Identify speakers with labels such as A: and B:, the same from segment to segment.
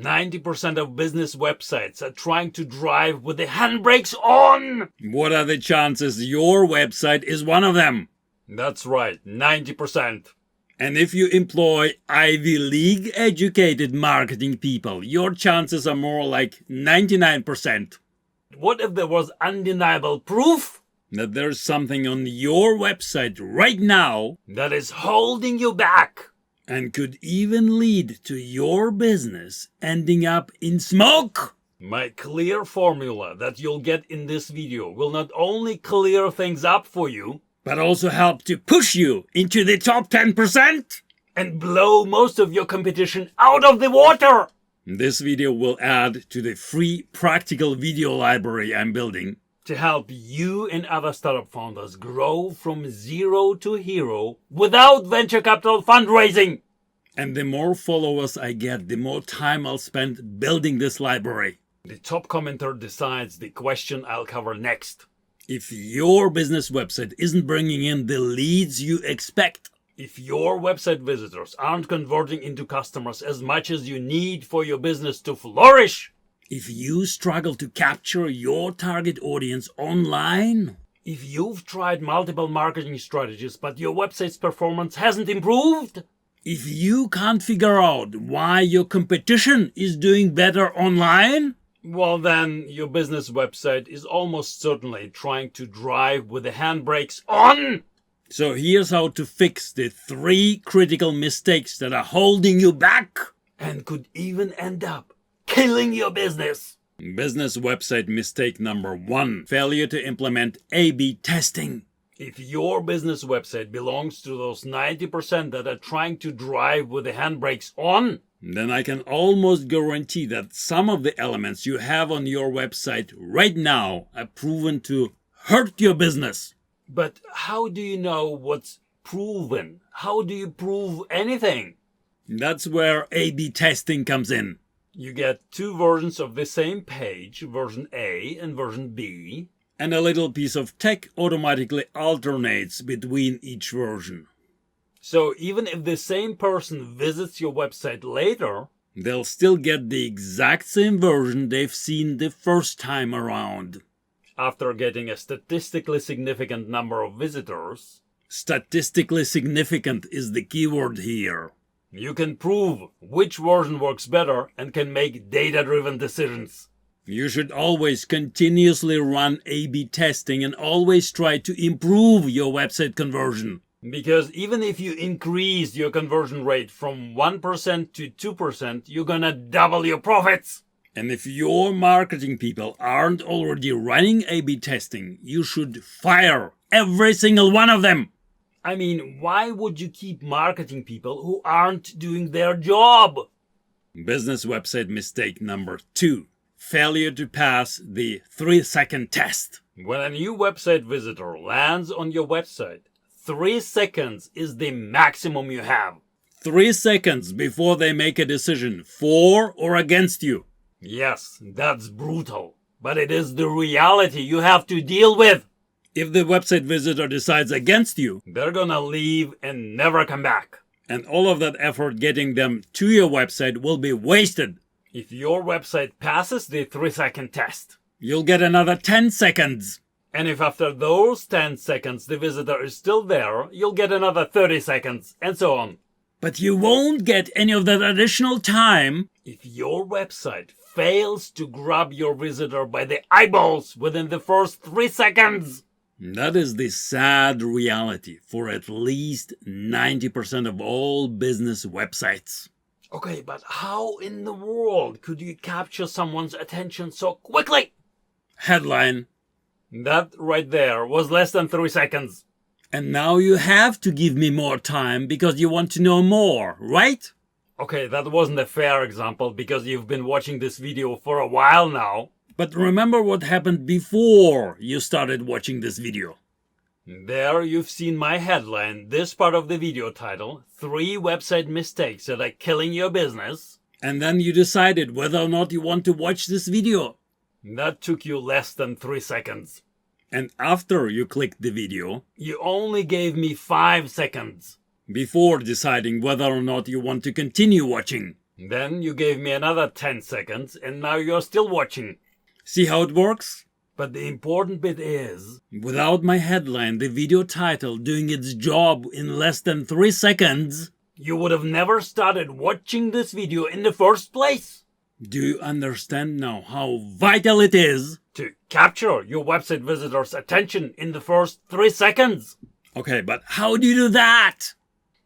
A: 90% of business websites are trying to drive with the handbrakes on.
B: What are the chances your website is one of them?
A: That's right, 90%.
B: And if you employ Ivy League educated marketing people, your chances are more like 99%.
A: What if there was undeniable proof
B: That there's something on your website right now
A: that is holding you back
B: and could even lead to your business ending up in smoke?
A: My clear formula that you'll get in this video will not only clear things up for you,
B: but also help to push you into the top 10%?
A: and blow most of your competition out of the water.
B: This video will add to the free practical video library I'm building
A: To help you and other startup founders grow from zero to hero without venture capital fundraising.
B: And the more followers I get, the more time I'll spend building this library.
A: The top commenter decides the question I'll cover next.
B: If your business website isn't bringing in the leads you expect,
A: If your website visitors aren't converting into customers as much as you need for your business to flourish,
B: if you struggle to capture your target audience online,
A: if you've tried multiple marketing strategies but your website's performance hasn't improved,
B: if you can't figure out why your competition is doing better online,
A: well then your business website is almost certainly trying to drive with the handbrakes on.
B: so here's how to fix the 3 critical mistakes that are holding you back.
A: And could even end up killing your business.
B: Business website mistake number 1, failure to implement A/B testing.
A: If your business website belongs to those 90% that are trying to drive with the handbrakes on,
B: Then I can almost guarantee that some of the elements you have on your website right now are proven to hurt your business.
A: but how do you know what's proven? How do you prove anything?
B: That's where A/B testing comes in.
A: You get 2 versions of the same page, version A and version B,
B: And a little piece of tech automatically alternates between each version.
A: so even if the same person visits your website later,
B: They'll still get the exact same version they've seen the first time around.
A: after getting a statistically significant number of visitors,
B: Statistically significant is the keyword here.
A: you can prove which version works better and can make data-driven decisions.
B: You should always continuously run A/B testing and always try to improve your website conversion.
A: Because even if you increase your conversion rate from 1% to 2%, you're gonna double your profits.
B: And if your marketing people aren't already running A/B testing, you should fire every single one of them.
A: I mean, why would you keep marketing people who aren't doing their job?
B: Business website mistake number 2, failure to pass the 3-second test.
A: When a new website visitor lands on your website, 3 seconds is the maximum you have.
B: 3 seconds before they make a decision for or against you.
A: Yes, that's brutal, but it is the reality you have to deal with.
B: If the website visitor decides against you,
A: They're gonna leave and never come back.
B: and all of that effort getting them to your website will be wasted.
A: If your website passes the 3-second test,
B: You'll get another 10 seconds.
A: and if after those 10 seconds the visitor is still there, you'll get another 30 seconds, and so on.
B: But you won't get any of that additional time
A: If your website fails to grab your visitor by the eyeballs within the first 3 seconds,
B: That is the sad reality for at least 90% of all business websites.
A: okay, but how in the world could you capture someone's attention so quickly?
B: Headline,
A: That right there was less than 3 seconds.
B: and now you have to give me more time because you want to know more, right?
A: Okay, that wasn't a fair example because you've been watching this video for a while now.
B: But remember what happened before you started watching this video.
A: There you've seen my headline, this part of the video title, 3 website mistakes that are killing your business.
B: And then you decided whether or not you want to watch this video.
A: That took you less than 3 seconds.
B: And after you clicked the video,
A: You only gave me 5 seconds.
B: before deciding whether or not you want to continue watching.
A: Then you gave me another 10 seconds and now you're still watching.
B: See how it works?
A: But the important bit is,
B: without my headline, the video title doing its job in less than 3 seconds,
A: you would have never started watching this video in the first place.
B: Do you understand now how vital it is
A: to capture your website visitors' attention in the first 3 seconds?
B: Okay, but how do you do that?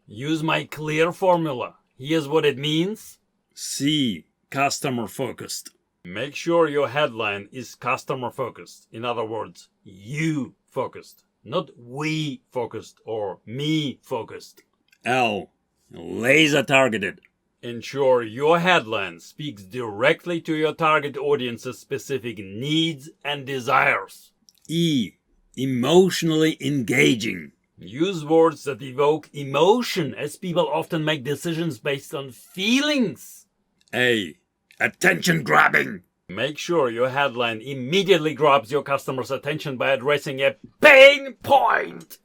A: Use my clear formula. Here's what it means.
B: C. Customer focused.
A: Make sure your headline is customer focused. In other words, you focused, not we focused or me focused.
B: L. Laser targeted.
A: Ensure your headline speaks directly to your target audience's specific needs and desires.
B: E. Emotionally engaging.
A: Use words that evoke emotion, as people often make decisions based on feelings.
B: A. Attention grabbing.
A: Make sure your headline immediately grabs your customer's attention by addressing a pain point.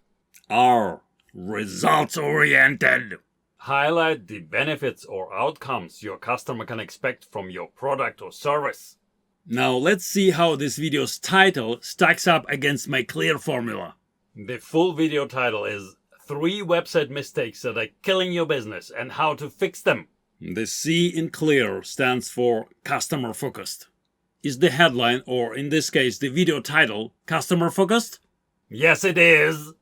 B: R. Results oriented.
A: Highlight the benefits or outcomes your customer can expect from your product or service.
B: Now let's see how this video's title stacks up against my clear formula.
A: The full video title is 3 website mistakes that are killing your business and how to fix them.
B: The C in clear stands for customer focused. Is the headline, or in this case the video title, customer focused?
A: Yes, it is.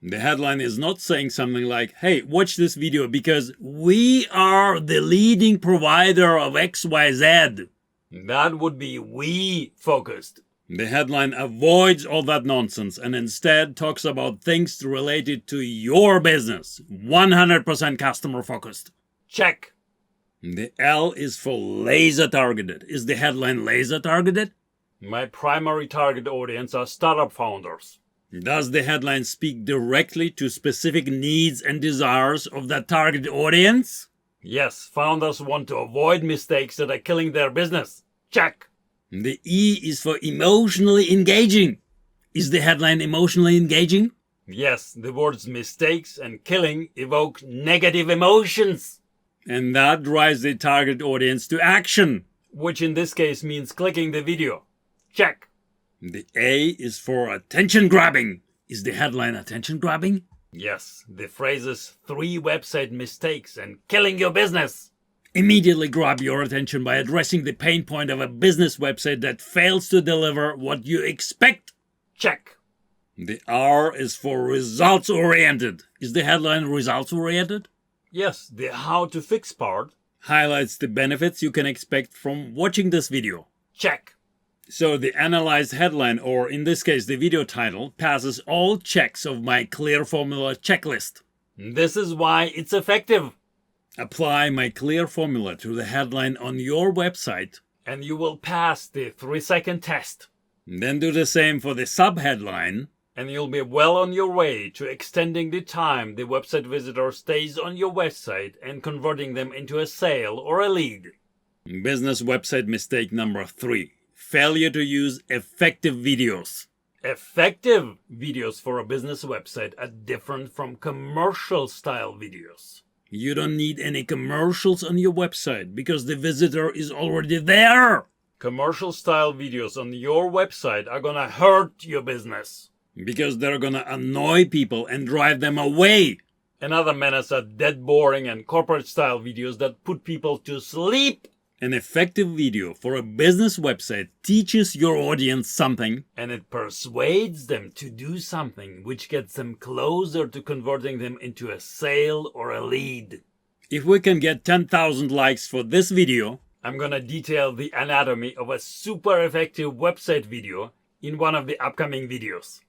B: The headline is not saying something like, hey, watch this video because we are the leading provider of XYZ.
A: That would be we focused.
B: The headline avoids all that nonsense and instead talks about things related to your business. 100% customer focused.
A: Check.
B: The L is for laser targeted. Is the headline laser targeted?
A: My primary target audience are startup founders.
B: Does the headline speak directly to specific needs and desires of that target audience?
A: Yes, founders want to avoid mistakes that are killing their business. Check.
B: The E is for emotionally engaging. Is the headline emotionally engaging?
A: Yes, the words mistakes and killing evoke negative emotions.
B: And that drives the target audience to action.
A: Which in this case means clicking the video. Check.
B: The A is for attention grabbing. Is the headline attention grabbing?
A: Yes, the phrases 3 website mistakes and killing your business
B: immediately grab your attention by addressing the pain point of a business website that fails to deliver what you expect.
A: Check.
B: The R is for results oriented. Is the headline results oriented?
A: Yes, the how to fix part
B: highlights the benefits you can expect from watching this video.
A: Check.
B: So the analyzed headline, or in this case the video title, passes all checks of my clear formula checklist.
A: This is why it's effective.
B: Apply my clear formula to the headline on your website
A: and you will pass the 3-second test.
B: Then do the same for the sub-headline
A: and you'll be well on your way to extending the time the website visitor stays on your website and converting them into a sale or a lead.
B: Business website mistake number 3. Failure to use effective videos.
A: Effective videos for a business website are different from commercial style videos.
B: You don't need any commercials on your website because the visitor is already there.
A: Commercial style videos on your website are gonna hurt your business.
B: Because they're gonna annoy people and drive them away.
A: Another menace are dead boring and corporate style videos that put people to sleep.
B: An effective video for a business website teaches your audience something.
A: And it persuades them to do something which gets them closer to converting them into a sale or a lead.
B: If we can get 10,000 likes for this video,
A: I'm gonna detail the anatomy of a super effective website video in one of the upcoming videos.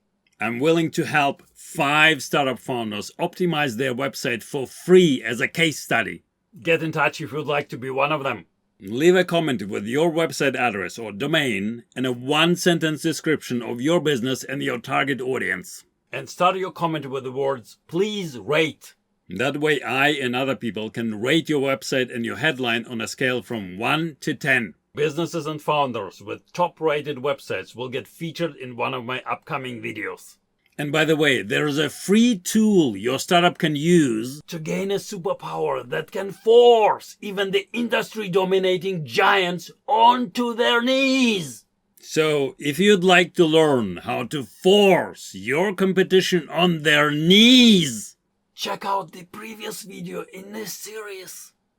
B: I'm willing to help 5 startup founders optimize their website for free as a case study.
A: Get in touch if you'd like to be one of them.
B: Leave a comment with your website address or domain and a 1-sentence description of your business and your target audience.
A: And start your comment with the words, please rate.
B: That way I and other people can rate your website and your headline on a scale from 1 to 10.
A: Businesses and founders with top-rated websites will get featured in one of my upcoming videos.
B: And by the way, there's a free tool your startup can use
A: to gain a superpower that can force even the industry-dominating giants onto their knees.
B: So, if you'd like to learn how to force your competition on their knees,
A: check out the previous video in this series.